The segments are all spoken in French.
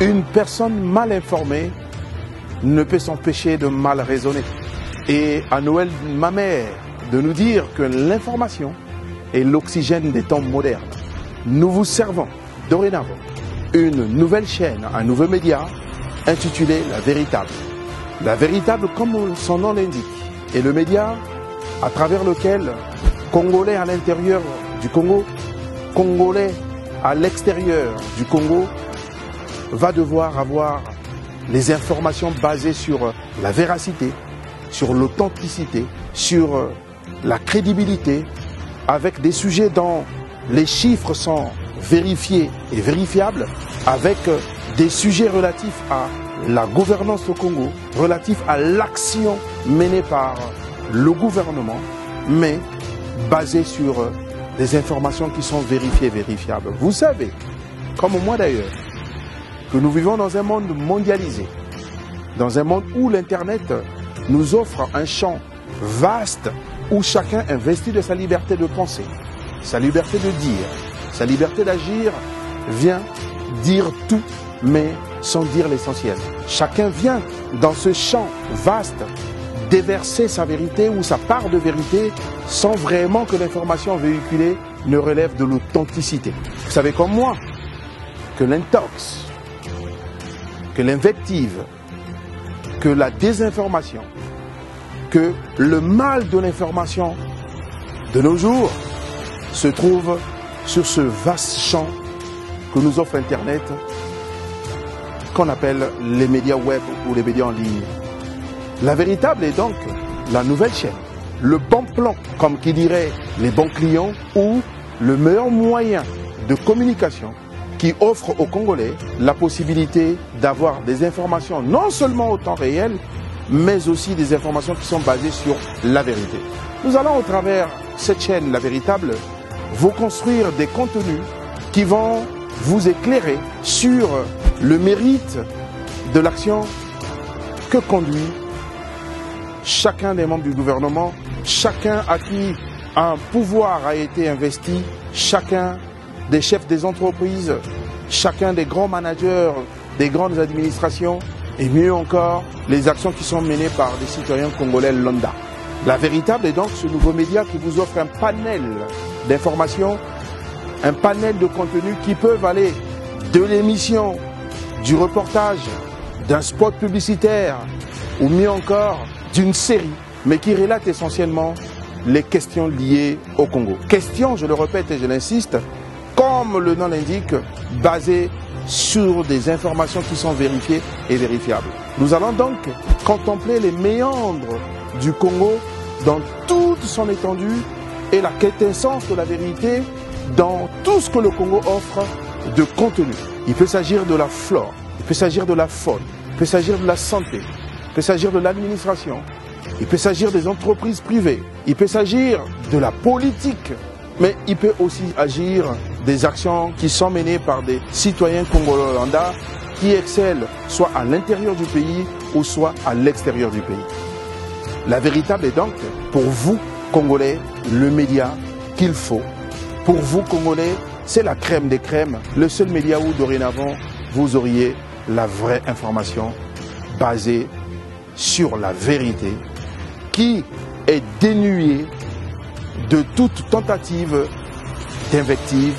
Une personne mal informée ne peut s'empêcher de mal raisonner. Et à Noël, ma mère, de nous dire que l'information est l'oxygène des temps modernes. Nous vous servons dorénavant une nouvelle chaîne, un nouveau média intitulé La Véritable. La Véritable, comme son nom l'indique, est le média à travers lequel Congolais à l'intérieur du Congo, Congolais à l'extérieur du Congo, va devoir avoir les informations basées sur la véracité, sur l'authenticité, sur la crédibilité, avec des sujets dont les chiffres sont vérifiés et vérifiables, avec des sujets relatifs à la gouvernance au Congo, relatifs à l'action menée par le gouvernement, mais basés sur des informations qui sont vérifiées et vérifiables. Vous savez, comme moi d'ailleurs, que nous vivons dans un monde mondialisé, dans un monde où l'Internet nous offre un champ vaste où chacun investit de sa liberté de penser, sa liberté de dire, sa liberté d'agir, vient dire tout, mais sans dire l'essentiel. Chacun vient dans ce champ vaste déverser sa vérité ou sa part de vérité sans vraiment que l'information véhiculée ne relève de l'authenticité. Vous savez comme moi que l'intox, que l'invective, que la désinformation, que le mal de l'information de nos jours se trouve sur ce vaste champ que nous offre Internet, qu'on appelle les médias web ou les médias en ligne. La Véritable est donc la nouvelle chaîne, le bon plan, comme qui dirait les bons clients, ou le meilleur moyen de communication qui offre aux Congolais la possibilité d'avoir des informations non seulement au temps réel, mais aussi des informations qui sont basées sur la vérité. Nous allons au travers cette chaîne, La Véritable, vous construire des contenus qui vont vous éclairer sur le mérite de l'action que conduit chacun des membres du gouvernement, chacun à qui un pouvoir a été investi, chacun des chefs des entreprises, chacun des grands managers, des grandes administrations, et mieux encore, les actions qui sont menées par des citoyens congolais lambda. La Véritable est donc ce nouveau média qui vous offre un panel d'informations, un panel de contenus qui peuvent aller de l'émission, du reportage, d'un spot publicitaire, ou mieux encore, d'une série, mais qui relate essentiellement les questions liées au Congo. Questions, je le répète et je l'insiste, comme le nom l'indique, basées sur des informations qui sont vérifiées et vérifiables. Nous allons donc contempler les méandres du Congo dans toute son étendue et la quintessence de la vérité dans tout ce que le Congo offre de contenu. Il peut s'agir de la flore, il peut s'agir de la faune, il peut s'agir de la santé, il peut s'agir de l'administration, il peut s'agir des entreprises privées, il peut s'agir de la politique, mais il peut aussi agir des actions qui sont menées par des citoyens congolais qui excellent soit à l'intérieur du pays ou soit à l'extérieur du pays. La Véritable est donc, pour vous, Congolais, le média qu'il faut. Pour vous, Congolais, c'est la crème des crèmes, le seul média où, dorénavant, vous auriez la vraie information basée sur la vérité, qui est dénuée de toute tentative d'invective,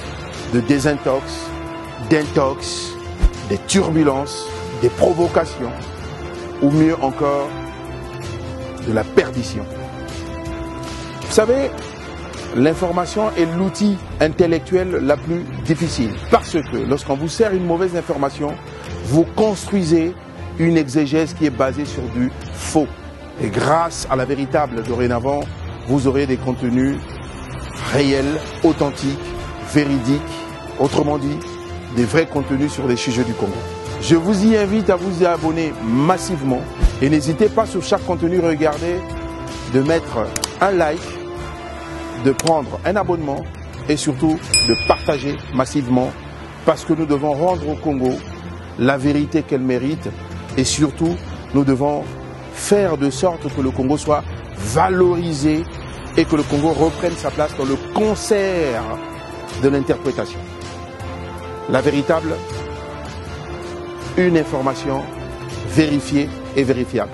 de désintox, d'intox, des turbulences, des provocations, ou mieux encore, de la perdition. Vous savez, l'information est l'outil intellectuel la plus difficile, parce que lorsqu'on vous sert une mauvaise information, vous construisez une exégèse qui est basée sur du faux. Et grâce à La Véritable, dorénavant, vous aurez des contenus réels, authentiques, véridiques, autrement dit, des vrais contenus sur les sujets du Congo. Je vous y invite à vous y abonner massivement et n'hésitez pas sur chaque contenu, regardez, de mettre un like, de prendre un abonnement et surtout de partager massivement parce que nous devons rendre au Congo la vérité qu'elle mérite et surtout nous devons faire de sorte que le Congo soit valorisé et que le Congo reprenne sa place dans le concert de l'interprétation. La Véritable une information vérifiée et vérifiable.